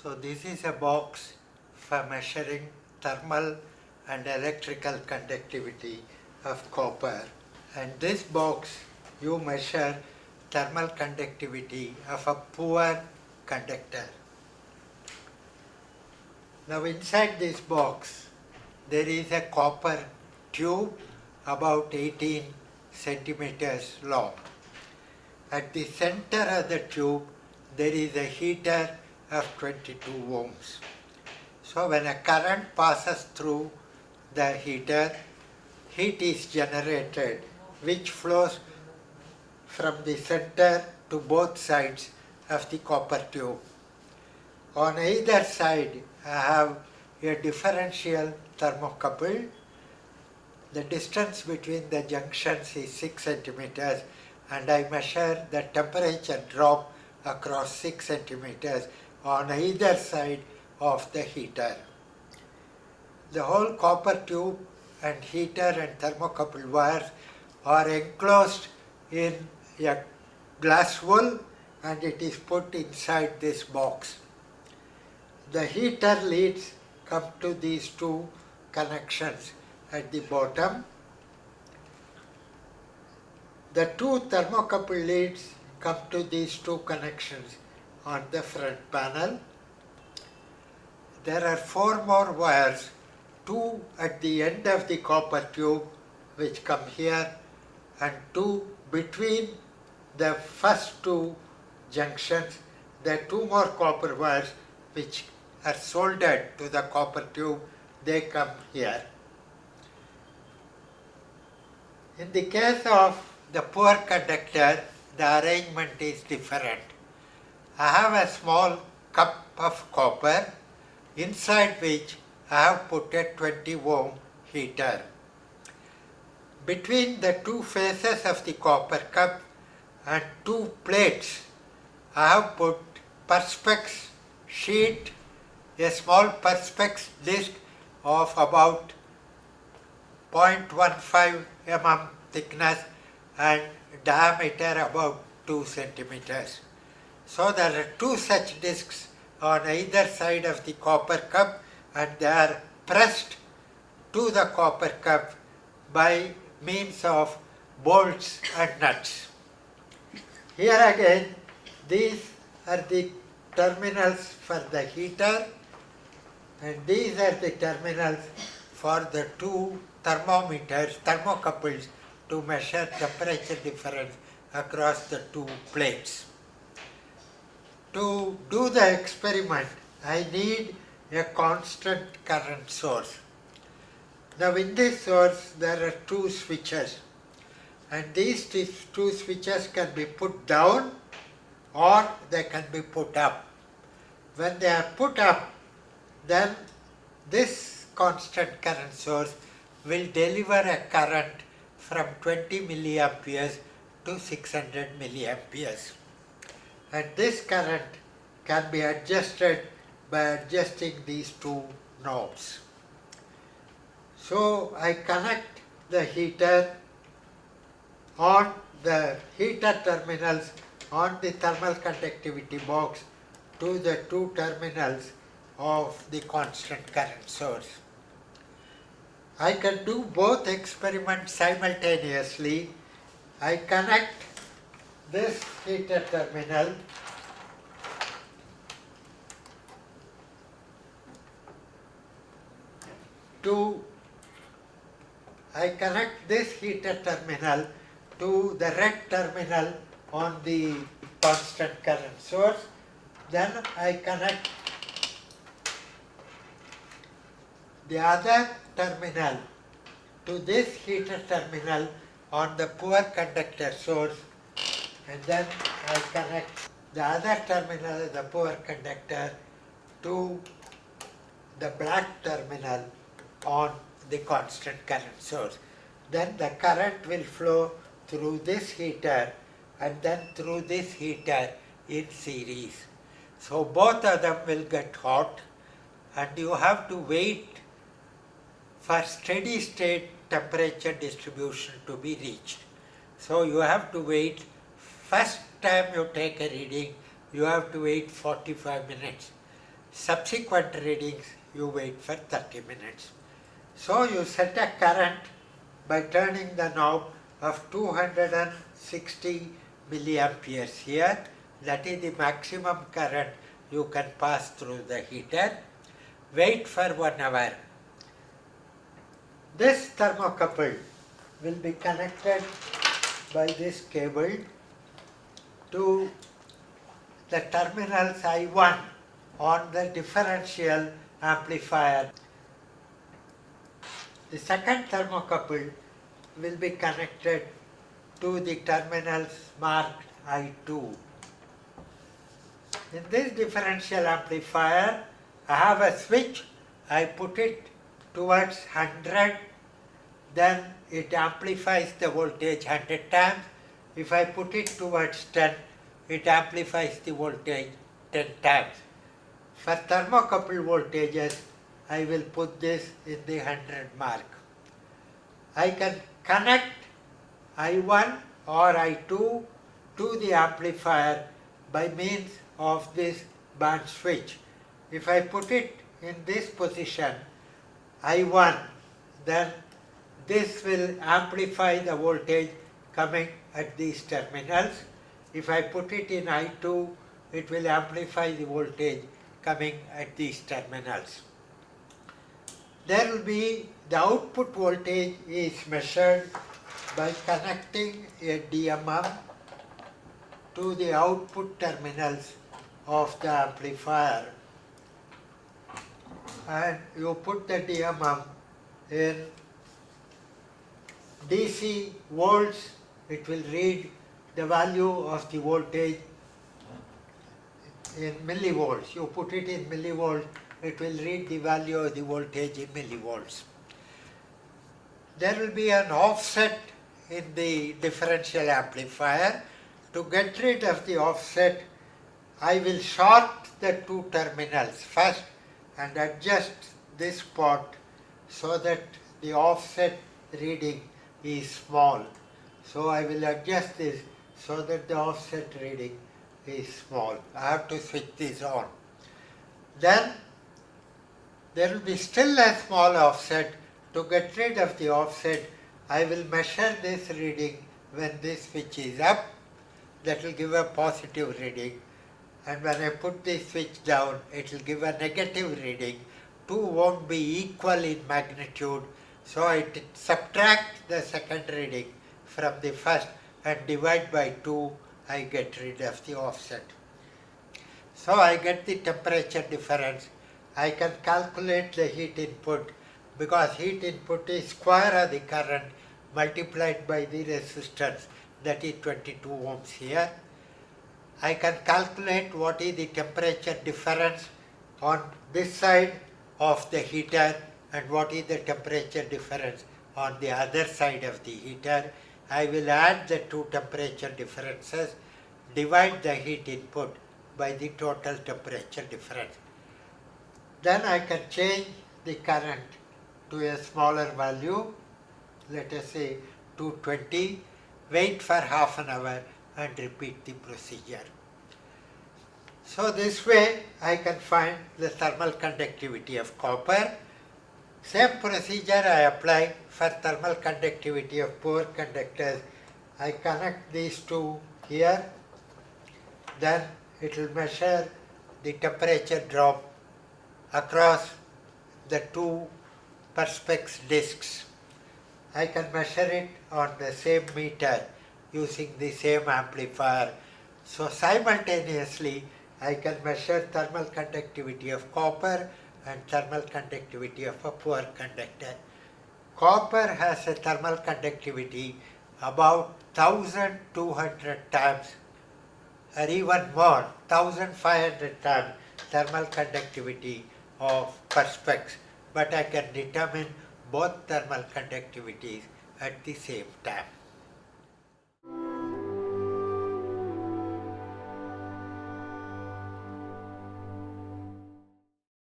So this is a box for measuring thermal and electrical conductivity of copper, and this box you measure thermal conductivity of a poor conductor. Now inside this box there is a copper tube about 18 centimeters long. At the center of the tube there is a heater of 22 ohms. So when a current passes through the heater, heat is generated which flows from the center to both sides of the copper tube. On either side I have a differential thermocouple. The distance between the junctions is 6 centimeters and I measure the temperature drop across 6 centimeters on either side of the heater. The whole copper tube and heater and thermocouple wires are enclosed in a glass wool and it is put inside this box. The heater leads come to these two connections at the bottom. The two thermocouple leads come to these two connections on the front panel. There are 4 more wires, 2 at the end of the copper tube which come here and 2 between the first 2 junctions. There are 2 more copper wires which are soldered to the copper tube, they come here. In the case of the poor conductor, the arrangement is different. I have a small cup of copper inside which I have put a 20 ohm heater. Between the 2 faces of the copper cup and 2 plates, I have put perspex sheet, a small perspex disc of about 0.15 mm thickness and diameter about 2 centimeters. So there are 2 such discs on either side of the copper cup and they are pressed to the copper cup by means of bolts and nuts. Here again, these are the terminals for the heater and these are the terminals for the 2 thermocouples to measure temperature difference across the 2 plates. To do the experiment, I need a constant current source. Now in this source there are 2 switches and these 2 switches can be put down or they can be put up. When they are put up, then this constant current source will deliver a current from 20 milliamperes to 600 milliamperes. And this current can be adjusted by adjusting these 2 knobs. So I connect the heater on the heater terminals on the thermal conductivity box to the 2 terminals of the constant current source. I can do both experiments simultaneously. I connect this heater terminal to the red terminal on the constant current source. Then I connect the other terminal to this heater terminal on the poor conductor source, and then I connect the other terminal of the poor conductor to the black terminal on the constant current source. Then the current will flow through this heater and then through this heater in series. So both of them will get hot and you have to wait for steady state temperature distribution to be reached. So you have to wait, first time you take a reading, you have to wait 45 minutes. Subsequent readings you wait for 30 minutes. So you set a current by turning the knob of 260 milliamperes here. That is the maximum current you can pass through the heater. Wait for 1 hour. This thermocouple will be connected by this cable to the terminals I1 on the differential amplifier. The second thermocouple will be connected to the terminals marked I2. In this differential amplifier, I have a switch. I put it towards 100, then it amplifies the voltage 100 times. If I put it towards 10, it amplifies the voltage 10 times. For thermocouple voltages, I will put this in the 100 mark. I can connect I1 or I2 to the amplifier by means of this band switch. If I put it in this position, I1, then this will amplify the voltage coming at these terminals. If I put it in I2, it will amplify the voltage coming at these terminals. There will be the output voltage is measured by connecting a DMM to the output terminals of the amplifier, and you put the DMM in DC volts. It will read the value of the voltage in millivolts. You put it in millivolts, it will read the value of the voltage in millivolts. There will be an offset in the differential amplifier. To get rid of the offset, I will short the two terminals first and adjust this pot so that the offset reading is small. So I will adjust this so that the offset reading is small. I have to switch this on. Then there will be still a small offset. To get rid of the offset, I will measure this reading when this switch is up. That will give a positive reading. And when I put this switch down, it will give a negative reading. Two won't be equal in magnitude. So I subtract the second reading from the first and divide by 2, I get rid of the offset. So I get the temperature difference. I can calculate the heat input because heat input is square of the current multiplied by the resistance, that is 22 ohms here. I can calculate what is the temperature difference on this side of the heater and what is the temperature difference on the other side of the heater. I will add the two temperature differences, divide the heat input by the total temperature difference. Then I can change the current to a smaller value, let us say 220, wait for half an hour and repeat the procedure. So this way I can find the thermal conductivity of copper. Same procedure I apply for thermal conductivity of poor conductors. I connect these two here, then it will measure the temperature drop across the two perspex discs. I can measure it on the same meter using the same amplifier. So simultaneously I can measure thermal conductivity of copper and thermal conductivity of a poor conductor. Copper has a thermal conductivity about 1200 times or even more, 1500 times thermal conductivity of perspex, but I can determine both thermal conductivities at the same time.